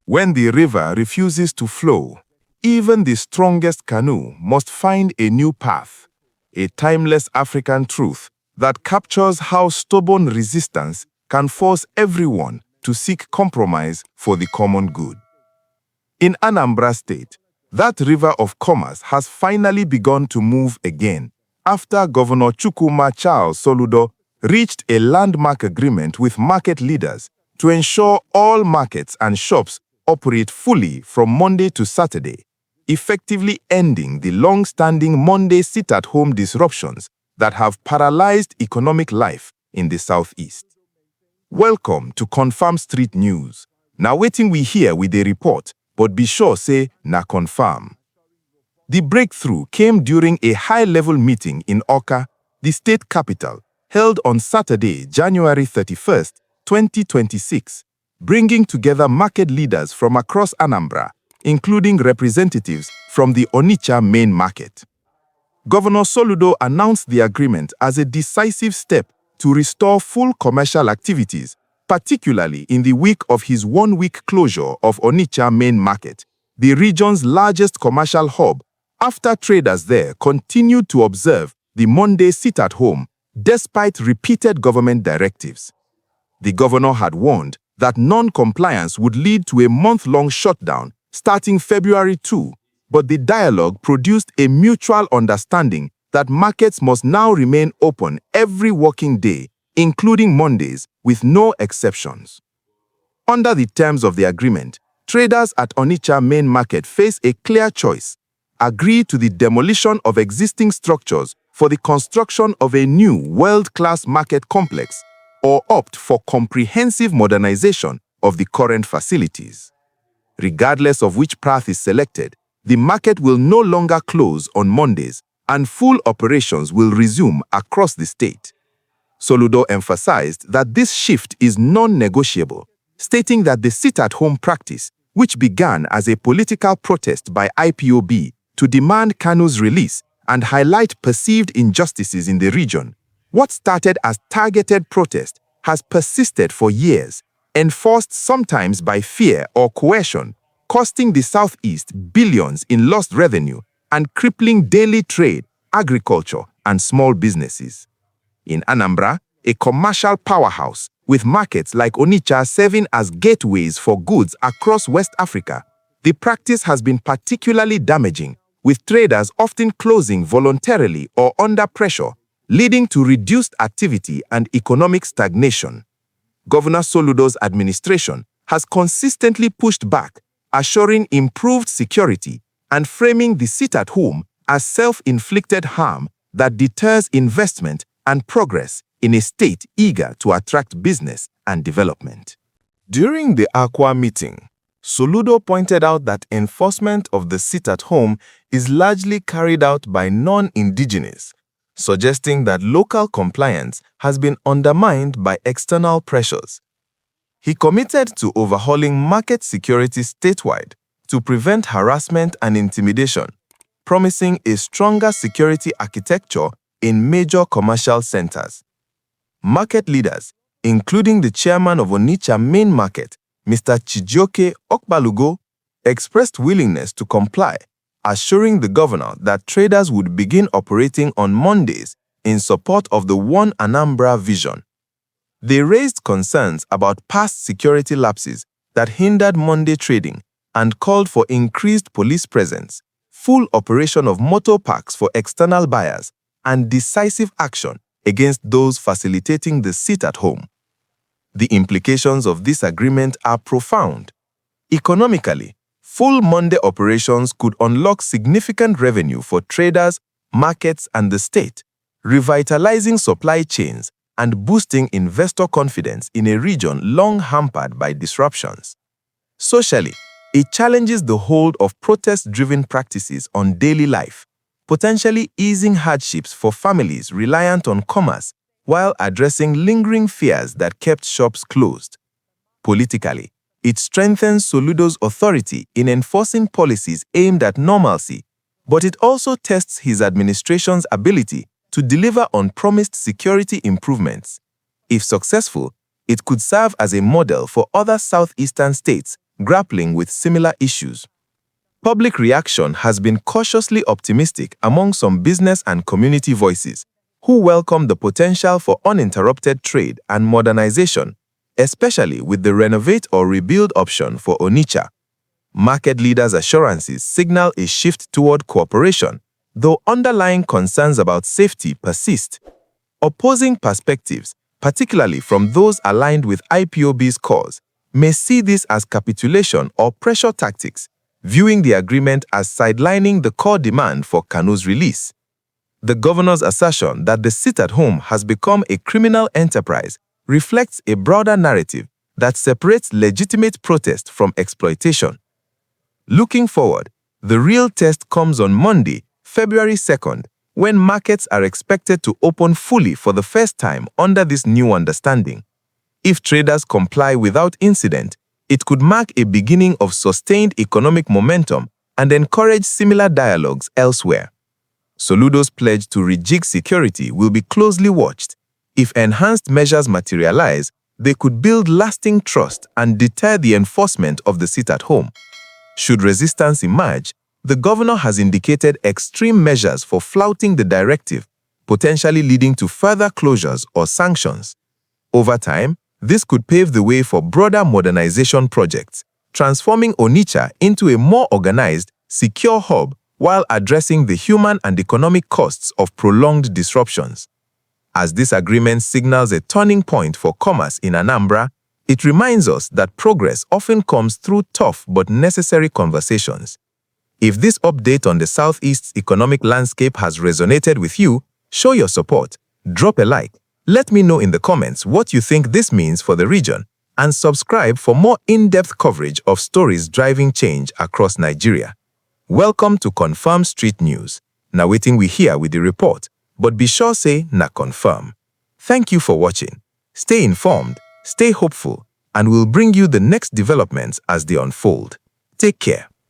When the river refuses to flow, even the strongest canoe must find a new path, a timeless African truth that captures how stubborn resistance can force everyone to seek compromise for the common good. In Anambra State, that river of commerce has finally begun to move again after Governor Chukwuma Soludo reached a landmark agreement with market leaders to ensure all markets and shops operate fully from Monday to Saturday, effectively ending the long-standing Monday sit-at-home disruptions that have paralyzed economic life in the Southeast. Welcome to Confirm Street News. Now waiting we hear with a report, but be sure say na confirm. The breakthrough came during a high-level meeting in Awka, the state capital, held on Saturday, January 31st, 2026, bringing together market leaders from across Anambra, including representatives from the Onitsha Main Market. Governor Soludo announced the agreement as a decisive step to restore full commercial activities, particularly in the week of his one-week closure of Onitsha Main Market, the region's largest commercial hub, after traders there continued to observe the Monday sit-at-home despite repeated government directives. The governor had warned that non-compliance would lead to a month-long shutdown starting February 2, but the dialogue produced a mutual understanding that markets must now remain open every working day, including Mondays, with no exceptions. Under the terms of the agreement, traders at Onitsha Main Market face a clear choice: agree to the demolition of existing structures for the construction of a new world-class market complex, or opt for comprehensive modernization of the current facilities. Regardless of which path is selected, the market will no longer close on Mondays and full operations will resume across the state. Soludo emphasized that this shift is non-negotiable, stating that the sit-at-home practice, which began as a political protest by IPOB to demand Kanu's release and highlight perceived injustices in the region, what started as targeted protest has persisted for years, enforced sometimes by fear or coercion, costing the Southeast billions in lost revenue and crippling daily trade, agriculture, and small businesses. In Anambra, a commercial powerhouse, with markets like Onitsha serving as gateways for goods across West Africa, the practice has been particularly damaging, with traders often closing voluntarily or under pressure, leading to reduced activity and economic stagnation. Governor Soludo's administration has consistently pushed back, assuring improved security and framing the sit-at-home as self-inflicted harm that deters investment and progress in a state eager to attract business and development. During the Awka meeting, Soludo pointed out that enforcement of the sit-at-home is largely carried out by non-indigenous, suggesting that local compliance has been undermined by external pressures. He committed to overhauling market security statewide to prevent harassment and intimidation, promising a stronger security architecture in major commercial centers. Market leaders, including the chairman of Onitsha Main Market, Mr. Chijioke Okpalugo, expressed willingness to comply, assuring the governor that traders would begin operating on Mondays in support of the One Anambra vision. They raised concerns about past security lapses that hindered Monday trading and called for increased police presence, full operation of motor parks for external buyers, and decisive action against those facilitating the sit-at-home. The implications of this agreement are profound. Economically, full Monday operations could unlock significant revenue for traders, markets, and the state, revitalizing supply chains and boosting investor confidence in a region long hampered by disruptions. Socially, it challenges the hold of protest-driven practices on daily life, potentially easing hardships for families reliant on commerce while addressing lingering fears that kept shops closed. Politically, it strengthens Soludo's authority in enforcing policies aimed at normalcy, but it also tests his administration's ability to deliver on promised security improvements. If successful, it could serve as a model for other southeastern states grappling with similar issues. Public reaction has been cautiously optimistic among some business and community voices, who welcome the potential for uninterrupted trade and modernization, especially with the renovate-or-rebuild option for Onitsha. Market leaders' assurances signal a shift toward cooperation, though underlying concerns about safety persist. Opposing perspectives, particularly from those aligned with IPOB's cause, may see this as capitulation or pressure tactics, viewing the agreement as sidelining the core demand for Kanu's release. The governor's assertion that the sit-at-home has become a criminal enterprise reflects a broader narrative that separates legitimate protest from exploitation. Looking forward, the real test comes on Monday, February 2nd, when markets are expected to open fully for the first time under this new understanding. If traders comply without incident, it could mark a beginning of sustained economic momentum and encourage similar dialogues elsewhere. Soludo's pledge to rejig security will be closely watched. If enhanced measures materialize, they could build lasting trust and deter the enforcement of the sit-at-home. Should resistance emerge, the governor has indicated extreme measures for flouting the directive, potentially leading to further closures or sanctions. Over time, this could pave the way for broader modernization projects, transforming Onitsha into a more organized, secure hub while addressing the human and economic costs of prolonged disruptions. As this agreement signals a turning point for commerce in Anambra, it reminds us that progress often comes through tough but necessary conversations. If this update on the Southeast's economic landscape has resonated with you, show your support, drop a like, let me know in the comments what you think this means for the region, and subscribe for more in-depth coverage of stories driving change across Nigeria. Welcome to Confirm Street News. Na waiting we hear with the report, but be sure say na confirm. Thank you for watching. Stay informed, stay hopeful, and we'll bring you the next developments as they unfold. Take care.